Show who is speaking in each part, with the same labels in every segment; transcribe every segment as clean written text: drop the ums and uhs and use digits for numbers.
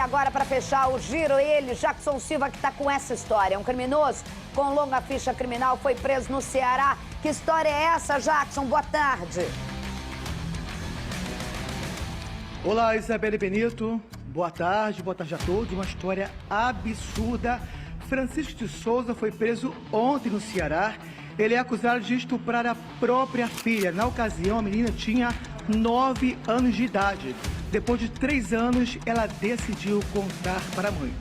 Speaker 1: agora, para fechar o giro, ele, Jackson Silva, que está com essa história. Um criminoso com longa ficha criminal foi preso no Ceará. Que história é essa, Jackson? Boa tarde.
Speaker 2: Olá, Isabelle Benito. Boa tarde a todos. Uma história absurda. Francisco de Souza foi preso ontem no Ceará. Ele é acusado de estuprar a própria filha. Na ocasião, a menina tinha 9 anos de idade. Depois de 3 anos, ela decidiu contar para a mãe.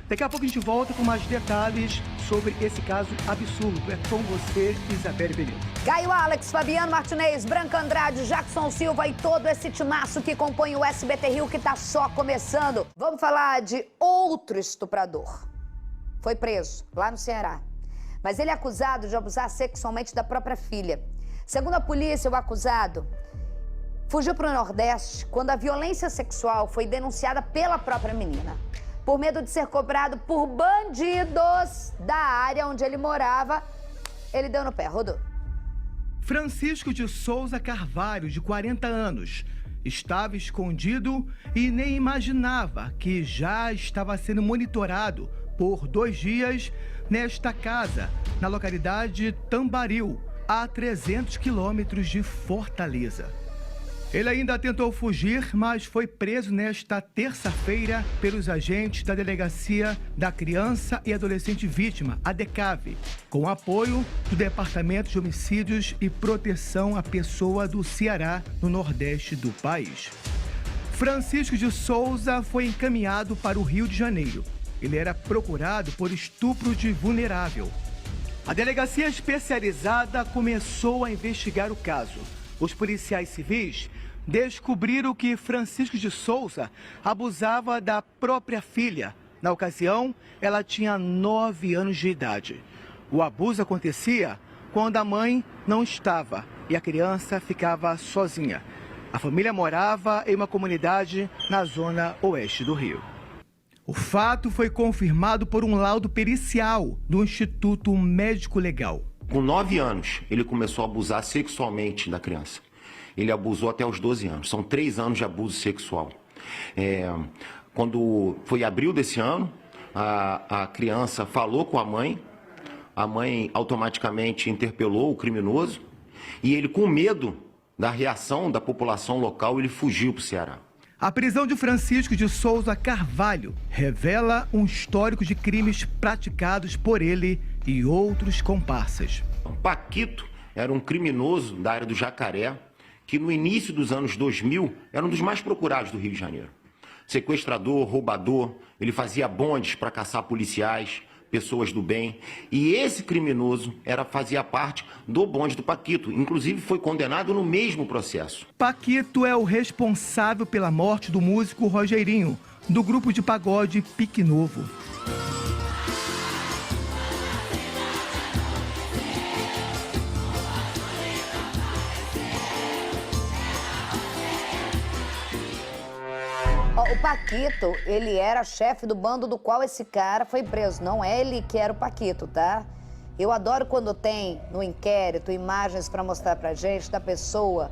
Speaker 2: Daqui a pouco a gente volta com mais detalhes sobre esse caso absurdo. É com você, Isabelle Benito.
Speaker 1: Caio Alex, Fabiano Martinez, Branca Andrade, Jackson Silva e todo esse timaço que compõe o SBT Rio, que está só começando. Vamos falar de outro estuprador. Foi preso lá no Ceará. Mas ele é acusado de abusar sexualmente da própria filha. Segundo a polícia, o acusado fugiu para o Nordeste quando a violência sexual foi denunciada pela própria menina. Por medo de ser cobrado por bandidos da área onde ele morava, ele deu no pé. Rodou.
Speaker 2: Francisco de Souza Carvalho, de 40 anos, estava escondido e nem imaginava que já estava sendo monitorado por 2 dias nesta casa, na localidade Tamboril, a 300 quilômetros de Fortaleza. Ele ainda tentou fugir, mas foi preso nesta terça-feira pelos agentes da Delegacia da Criança e Adolescente Vítima, a DECAV, com apoio do Departamento de Homicídios e Proteção à Pessoa do Ceará, no Nordeste do país. Francisco de Souza foi encaminhado para o Rio de Janeiro. Ele era procurado por estupro de vulnerável. A delegacia especializada começou a investigar o caso. Os policiais civis descobriram que Francisco de Souza abusava da própria filha. Na ocasião, ela tinha 9 anos de idade. O abuso acontecia quando a mãe não estava e a criança ficava sozinha. A família morava em uma comunidade na zona oeste do Rio. O fato foi confirmado por um laudo pericial do Instituto Médico Legal.
Speaker 3: Com 9 anos, ele começou a abusar sexualmente da criança. Ele abusou até os 12 anos. São 3 anos de abuso sexual. Quando foi abril desse ano, a criança falou com a mãe automaticamente interpelou o criminoso e ele, com medo da reação da população local, ele fugiu para o Ceará.
Speaker 2: A prisão de Francisco de Souza Carvalho revela um histórico de crimes praticados por ele e outros comparsas.
Speaker 3: Paquito era um criminoso da área do Jacaré, que no início dos anos 2000 era um dos mais procurados do Rio de Janeiro. Sequestrador, roubador, ele fazia bondes para caçar policiais, pessoas do bem. E esse criminoso fazia parte do bonde do Paquito. Inclusive foi condenado no mesmo processo.
Speaker 2: Paquito é o responsável pela morte do músico Rogerinho, do grupo de pagode Pique Novo.
Speaker 1: O Paquito, ele era chefe do bando do qual esse cara foi preso. Não é ele que era o Paquito, tá? Eu adoro quando tem no inquérito imagens para mostrar pra gente da pessoa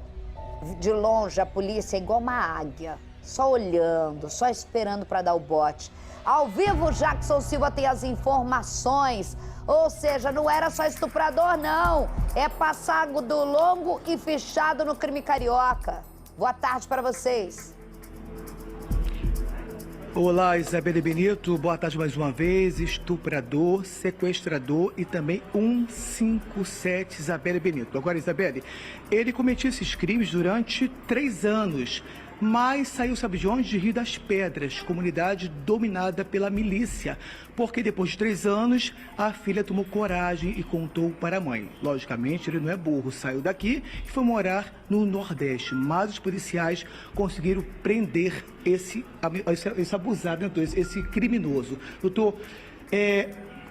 Speaker 1: de longe, a polícia é igual uma águia, só olhando, só esperando para dar o bote. Ao vivo, Jackson Silva tem as informações. Ou seja, não era só estuprador, não. É passado longo e fichado no crime carioca. Boa tarde para vocês.
Speaker 2: Olá, Isabelle Benito, boa tarde mais uma vez. Estuprador, sequestrador e também 157, Isabelle Benito. Agora, Isabelle, ele cometia esses crimes durante 3 anos, mas saiu, sabe de onde? De Rio das Pedras, comunidade dominada pela milícia, porque depois de 3 anos, a filha tomou coragem e contou para a mãe. Logicamente, ele não é burro, saiu daqui e foi morar no Nordeste, mas os policiais conseguiram prender esse abusado, então, esse criminoso. Doutor,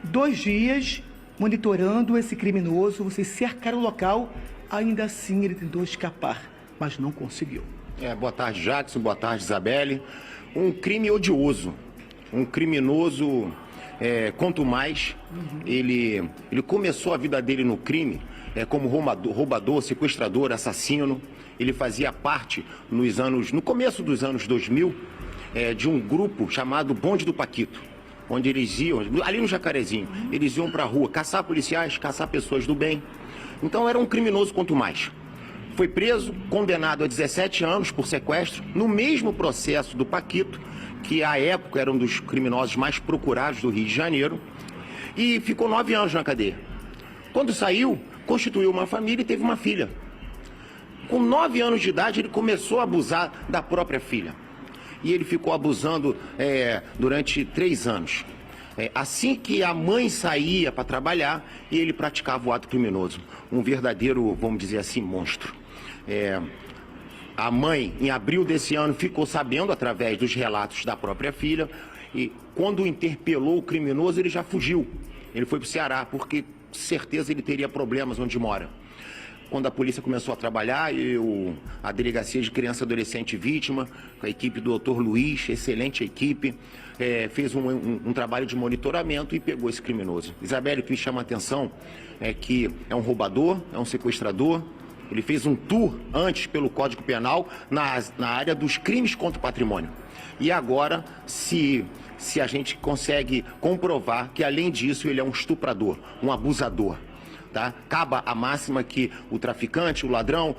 Speaker 2: 2 dias monitorando esse criminoso, vocês cercaram o local, ainda assim ele tentou escapar, mas não conseguiu.
Speaker 3: Boa tarde, Jackson, boa tarde, Isabelle. Um crime odioso, um criminoso, quanto mais ele começou a vida dele no crime, como roubador, sequestrador, assassino. Ele fazia parte no começo dos anos 2000, de um grupo chamado Bonde do Paquito, onde eles iam, ali no Jacarezinho, eles iam para a rua caçar policiais, caçar pessoas do bem. Então era um criminoso quanto mais. Foi preso, condenado a 17 anos por sequestro, no mesmo processo do Paquito, que à época era um dos criminosos mais procurados do Rio de Janeiro, e ficou 9 anos na cadeia. Quando saiu, constituiu uma família e teve uma filha. Com 9 anos de idade, ele começou a abusar da própria filha. E ele ficou abusando durante 3 anos. Assim que a mãe saía para trabalhar, ele praticava o ato criminoso. Um verdadeiro, vamos dizer assim, monstro. A mãe, em abril desse ano, ficou sabendo através dos relatos da própria filha. E quando interpelou o criminoso, ele já fugiu. Ele foi para o Ceará, porque certeza ele teria problemas onde mora. Quando a polícia começou a trabalhar, a Delegacia de Criança e Adolescente Vítima, com a equipe do Dr. Luiz, excelente equipe, fez um trabalho de monitoramento e pegou esse criminoso. Isabelle, o que me chama a atenção é que é um roubador, é um sequestrador. Ele fez um tour antes pelo Código Penal na área dos crimes contra o patrimônio. E agora, se a gente consegue comprovar que, além disso, ele é um estuprador, um abusador. Tá? Acaba a máxima que o traficante, o ladrão,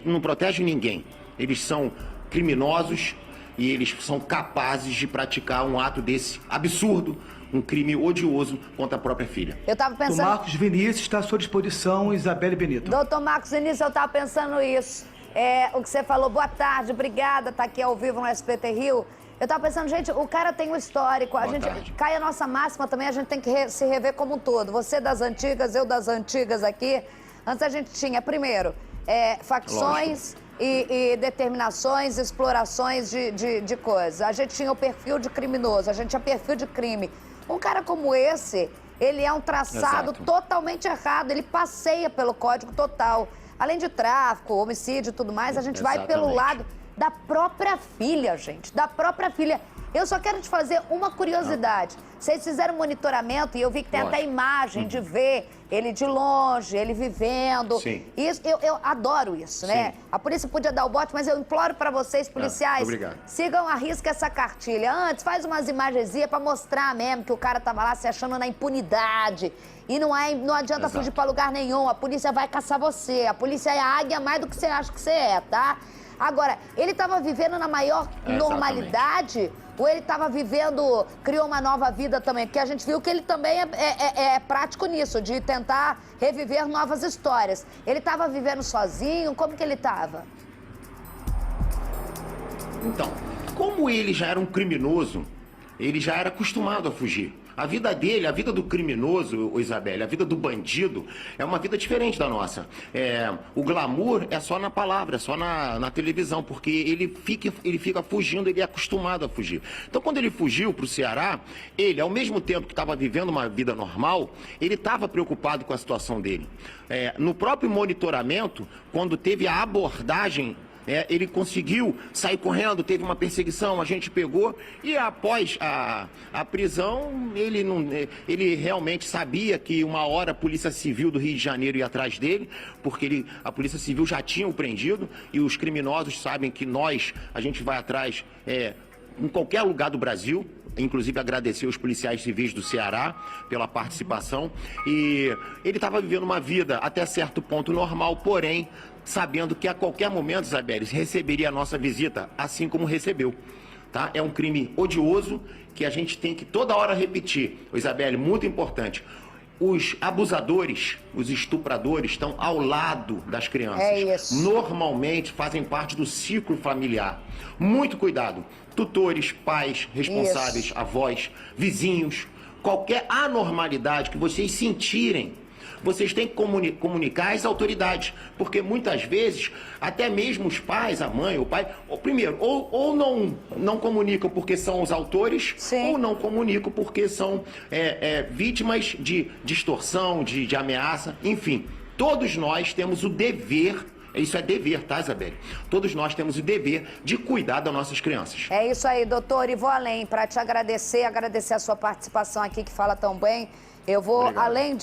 Speaker 3: não protege ninguém. Eles são criminosos e eles são capazes de praticar um ato desse absurdo, um crime odioso contra a própria filha.
Speaker 1: Eu estava pensando...
Speaker 2: O Marcos Vinícius está à sua disposição, Isabelle Benito.
Speaker 1: Doutor Marcos Vinícius, eu estava pensando isso. O que você falou, boa tarde, obrigada, tá aqui ao vivo no SBT Rio. Eu tava pensando, gente, o cara tem um histórico, cai a nossa máxima também, a gente tem que se rever como um todo. Você das antigas, eu das antigas aqui. Antes a gente tinha, primeiro, facções e determinações, explorações de coisas. A gente tinha o perfil de criminoso, a gente tinha perfil de crime. Um cara como esse, ele é um traçado totalmente errado, ele passeia pelo código total. Além de tráfico, homicídio e tudo mais, a gente vai pelo lado da própria filha, gente, da própria filha. Eu só quero te fazer uma curiosidade. Vocês fizeram monitoramento e eu vi que tem até imagem de ver ele de longe, ele vivendo.
Speaker 3: Sim.
Speaker 1: Isso, eu adoro isso, né?
Speaker 3: Sim.
Speaker 1: A polícia podia dar o bote, mas eu imploro pra vocês, policiais,
Speaker 3: obrigado.
Speaker 1: sigam a risca essa cartilha. Antes, faz umas imagenzinhas pra mostrar mesmo que o cara tava lá se achando na impunidade. E não adianta fugir pra lugar nenhum. A polícia vai caçar você. A polícia é a águia mais do que você acha que você é, tá? Agora, ele estava vivendo na maior normalidade ou ele estava vivendo, criou uma nova vida também? Porque a gente viu que ele também é prático nisso, de tentar reviver novas histórias. Ele estava vivendo sozinho? Como que ele estava?
Speaker 3: Então, como ele já era um criminoso, ele já era acostumado a fugir. A vida dele, a vida do criminoso, Isabelle, a vida do bandido, é uma vida diferente da nossa. O glamour é só na palavra, é só na televisão, porque ele fica fugindo, ele é acostumado a fugir. Então, quando ele fugiu para o Ceará, ele, ao mesmo tempo que estava vivendo uma vida normal, ele estava preocupado com a situação dele. No próprio monitoramento, quando teve a abordagem, ele conseguiu sair correndo, teve uma perseguição, a gente pegou e após a prisão, ele realmente sabia que uma hora a Polícia Civil do Rio de Janeiro ia atrás dele, porque a Polícia Civil já tinha o prendido e os criminosos sabem que a gente vai atrás em qualquer lugar do Brasil. Inclusive agradecer os policiais civis do Ceará pela participação. E ele estava vivendo uma vida até certo ponto normal, porém sabendo que a qualquer momento, Isabelle, receberia a nossa visita, assim como recebeu. Tá? É um crime odioso que a gente tem que toda hora repetir. Isabelle, muito importante. Os abusadores, os estupradores estão ao lado das crianças.
Speaker 1: É isso.
Speaker 3: Normalmente fazem parte do ciclo familiar. Muito cuidado. Tutores, pais, responsáveis, avós, vizinhos. Qualquer anormalidade que vocês sentirem, vocês têm que comunicar às autoridades, porque muitas vezes, até mesmo os pais, a mãe, o pai, primeiro, ou não comunicam porque são os autores,
Speaker 1: Sim.
Speaker 3: ou não comunicam porque são vítimas de extorsão, de ameaça, enfim. Todos nós temos o dever, isso é dever, tá, Isabelle? Todos nós temos o dever de cuidar das nossas crianças.
Speaker 1: É isso aí, doutor, e vou além para te agradecer a sua participação aqui, que fala tão bem. Eu vou,
Speaker 3: Obrigado.
Speaker 1: além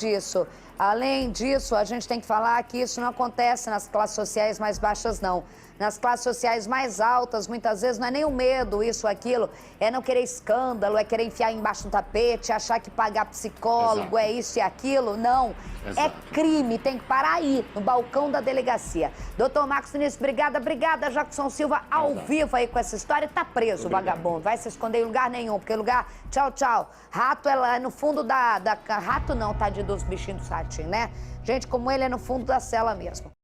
Speaker 1: disso, a gente tem que falar que isso não acontece nas classes sociais mais baixas, não. Nas classes sociais mais altas, muitas vezes, não é nem o medo, isso, aquilo, é não querer escândalo, é querer enfiar embaixo do tapete, achar que pagar psicólogo
Speaker 3: Exato.
Speaker 1: é isso e aquilo, não.
Speaker 3: Exato.
Speaker 1: É crime, tem que parar aí, no balcão da delegacia. Doutor Marcos Vinícius, obrigada, Jackson Silva, ao vivo aí com essa história, tá preso,
Speaker 3: Obrigado.
Speaker 1: vagabundo, vai se esconder em lugar nenhum, porque lugar, tchau, rato é lá no fundo rato não, tadinho dos bichinhos dos ratinhos, né? Gente como ele é no fundo da cela mesmo.